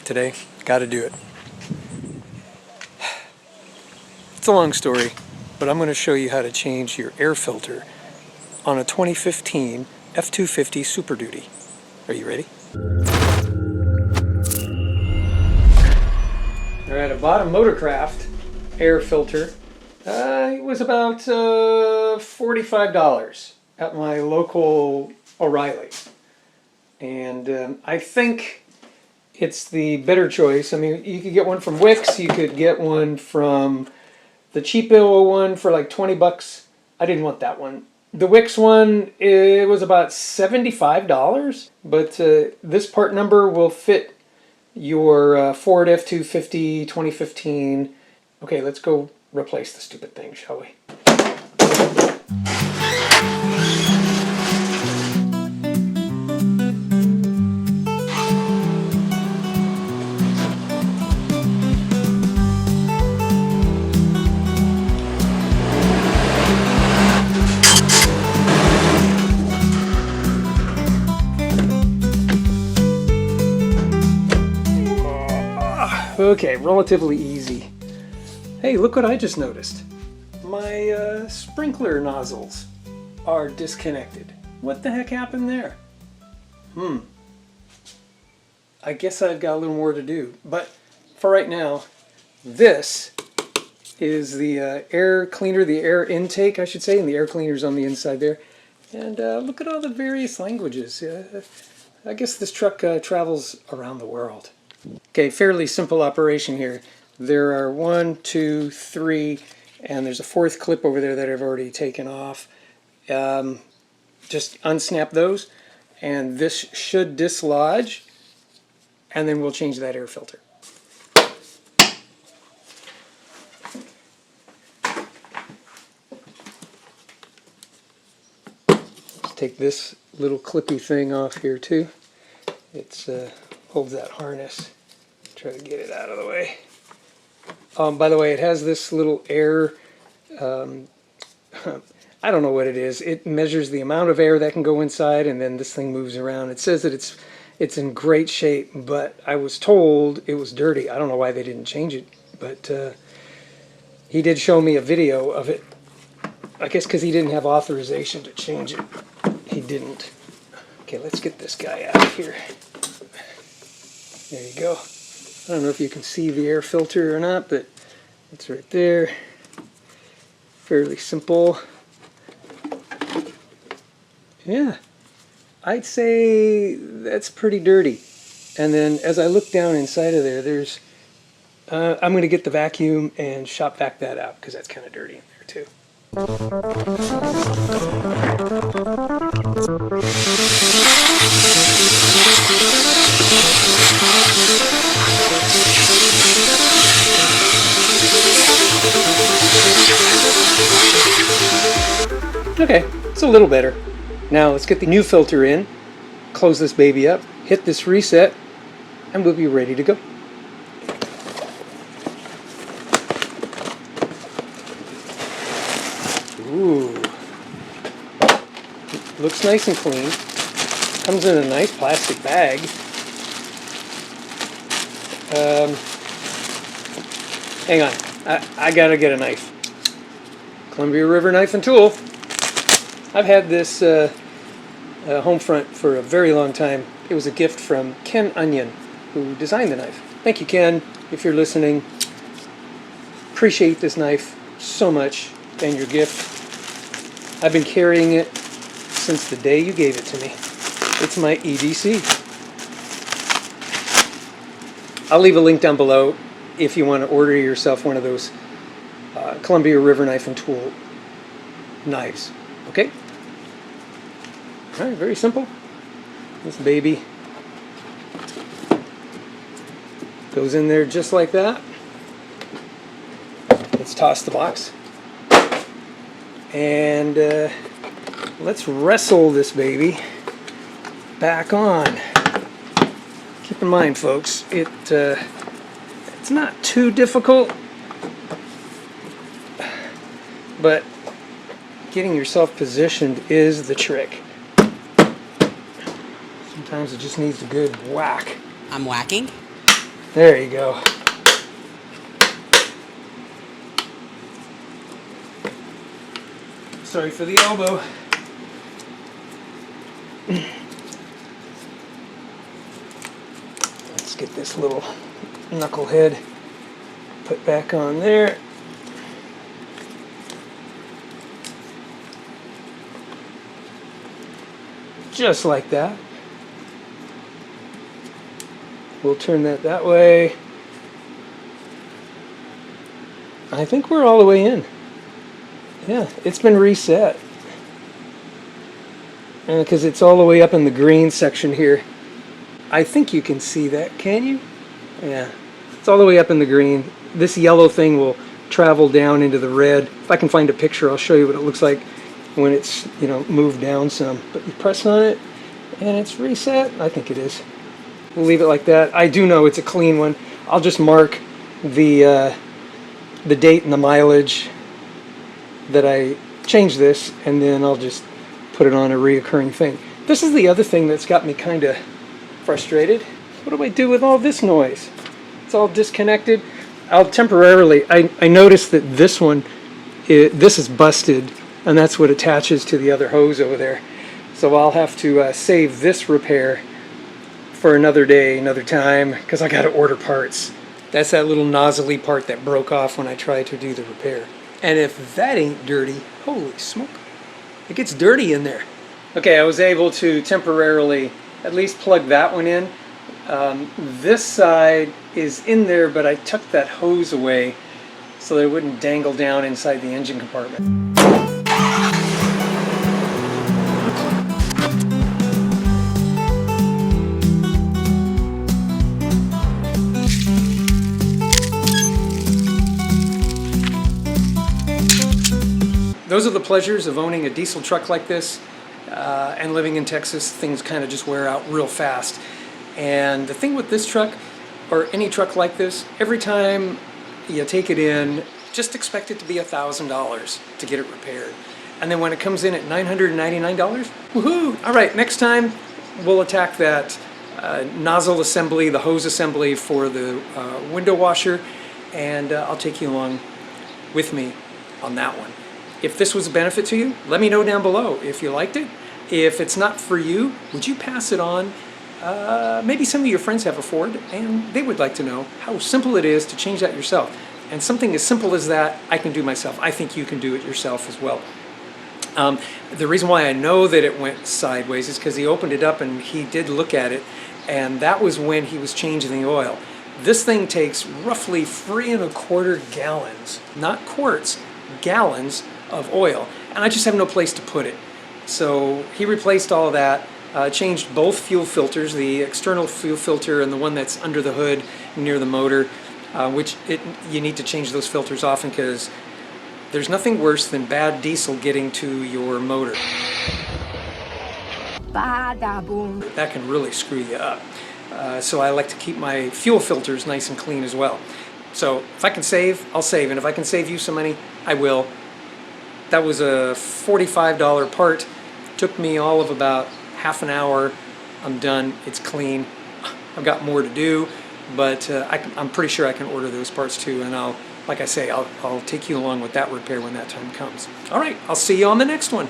today. Got to do it. It's a long story, but I'm going to show you how to change your air filter on a 2015 F-250 Super Duty. Are you ready? Alright, I bought a Motorcraft air filter. It was about $45 at my local O'Reilly's. And I think it's the better choice. I mean, you could get one from Wix, you could get one from the cheapo one for like 20 bucks. I didn't want that one. The Wix one, it was about $75, but this part number will fit your Ford F-250 2015. Okay, let's go replace the stupid thing, shall we? Okay, relatively easy. Hey, look what I just noticed. My sprinkler nozzles are disconnected. What the heck happened there? I guess I've got a little more to do. But for right now, this is the air cleaner, the air intake, I should say, and the air cleaner's on the inside there. And look at all the various languages. I guess this truck travels around the world. Okay, fairly simple operation here. There are 1, 2, 3, and there's a fourth clip over there that I've already taken off. Just unsnap those, and this should dislodge, and then we'll change that air filter. Let's take this little clippy thing off here too. It's holds that harness. Try to get it out of the way. By the way, it has this little air, I don't know what it is. It measures the amount of air that can go inside, and then this thing moves around. It says that it's in great shape, but I was told it was dirty. I don't know why they didn't change it, but he did show me a video of it. I guess because he didn't have authorization to change it. He didn't. Okay, let's get this guy out of here. There you go. I don't know if you can see the air filter or not, but it's right there. Fairly simple. Yeah, I'd say that's pretty dirty. And then as I look down inside of there, there's I'm going to get the vacuum and shop vac that out because that's kind of dirty in there too. Okay, it's a little better. Now let's get the new filter in, close this baby up, hit this reset, and we'll be ready to go. Ooh, looks nice and clean. Comes in a nice plastic bag. Hang on, I gotta get a knife. Columbia River knife and tool. I've had this home front for a very long time. It was a gift from Ken Onion, who designed the knife. Thank you, Ken, if you're listening. Appreciate this knife so much and your gift. I've been carrying it since the day you gave it to me. It's my EDC. I'll leave a link down below if you want to order yourself one of those Columbia River knife and tool knives. Okay? Alright, very simple. This baby goes in there just like that. Let's toss the box. And let's wrestle this baby back on. Keep in mind, folks, it's not too difficult, but getting yourself positioned is the trick. Sometimes it just needs a good whack. I'm whacking? There you go. Sorry for the elbow. Let's get this little knucklehead put back on there. Just like that. We'll turn that way. I think we're all the way in. Yeah, it's been reset. Because it's all the way up in the green section here. I think you can see that, can you? Yeah, it's all the way up in the green. This yellow thing will travel down into the red. If I can find a picture, I'll show you what it looks like when it's, you know, moved down some. But you press on it, and it's reset. I think it is. We'll leave it like that. I do know it's a clean one. I'll just mark the date and the mileage that I changed this, and then I'll just put it on a reoccurring thing. This is the other thing that's got me kind of frustrated. What do I do with all this noise? It's all disconnected. I'll temporarily, I noticed that this one, this is busted, and that's what attaches to the other hose over there. So I'll have to save this repair for another day, another time, because I got to order parts. That's that little nozzly part that broke off when I tried to do the repair. And if that ain't dirty, holy smoke, it gets dirty in there. Okay, I was able to temporarily at least plug that one in. This side is in there, but I took that hose away so that it wouldn't dangle down inside the engine compartment. Those are the pleasures of owning a diesel truck like this, and living in Texas. Things kind of just wear out real fast. And the thing with this truck, or any truck like this, every time you take it in, just expect it to be $1,000 to get it repaired. And then when it comes in at $999, woohoo! All right, next time we'll attack that nozzle assembly, the hose assembly for the window washer, and I'll take you along with me on that one. If this was a benefit to you, let me know down below if you liked it. If it's not for you, would you pass it on? Maybe some of your friends have a Ford and they would like to know how simple it is to change that yourself. And something as simple as that, I can do myself. I think you can do it yourself as well. The reason why I know that it went sideways is because he opened it up and he did look at it, and that was when he was changing the oil. This thing takes roughly 3¼ gallons, not quarts, gallons of oil, and I just have no place to put it. So he replaced all of that, changed both fuel filters, the external fuel filter and the one that's under the hood near the motor, you need to change those filters often because there's nothing worse than bad diesel getting to your motor. That can really screw you up. So I like to keep my fuel filters nice and clean as well. So if I can save, I'll save, and if I can save you some money, I will. That was a $45 part. Took me all of about half an hour. I'm done. It's clean. I've got more to do, but I'm pretty sure I can order those parts too, and like I say, I'll take you along with that repair when that time comes. All right, I'll see you on the next one.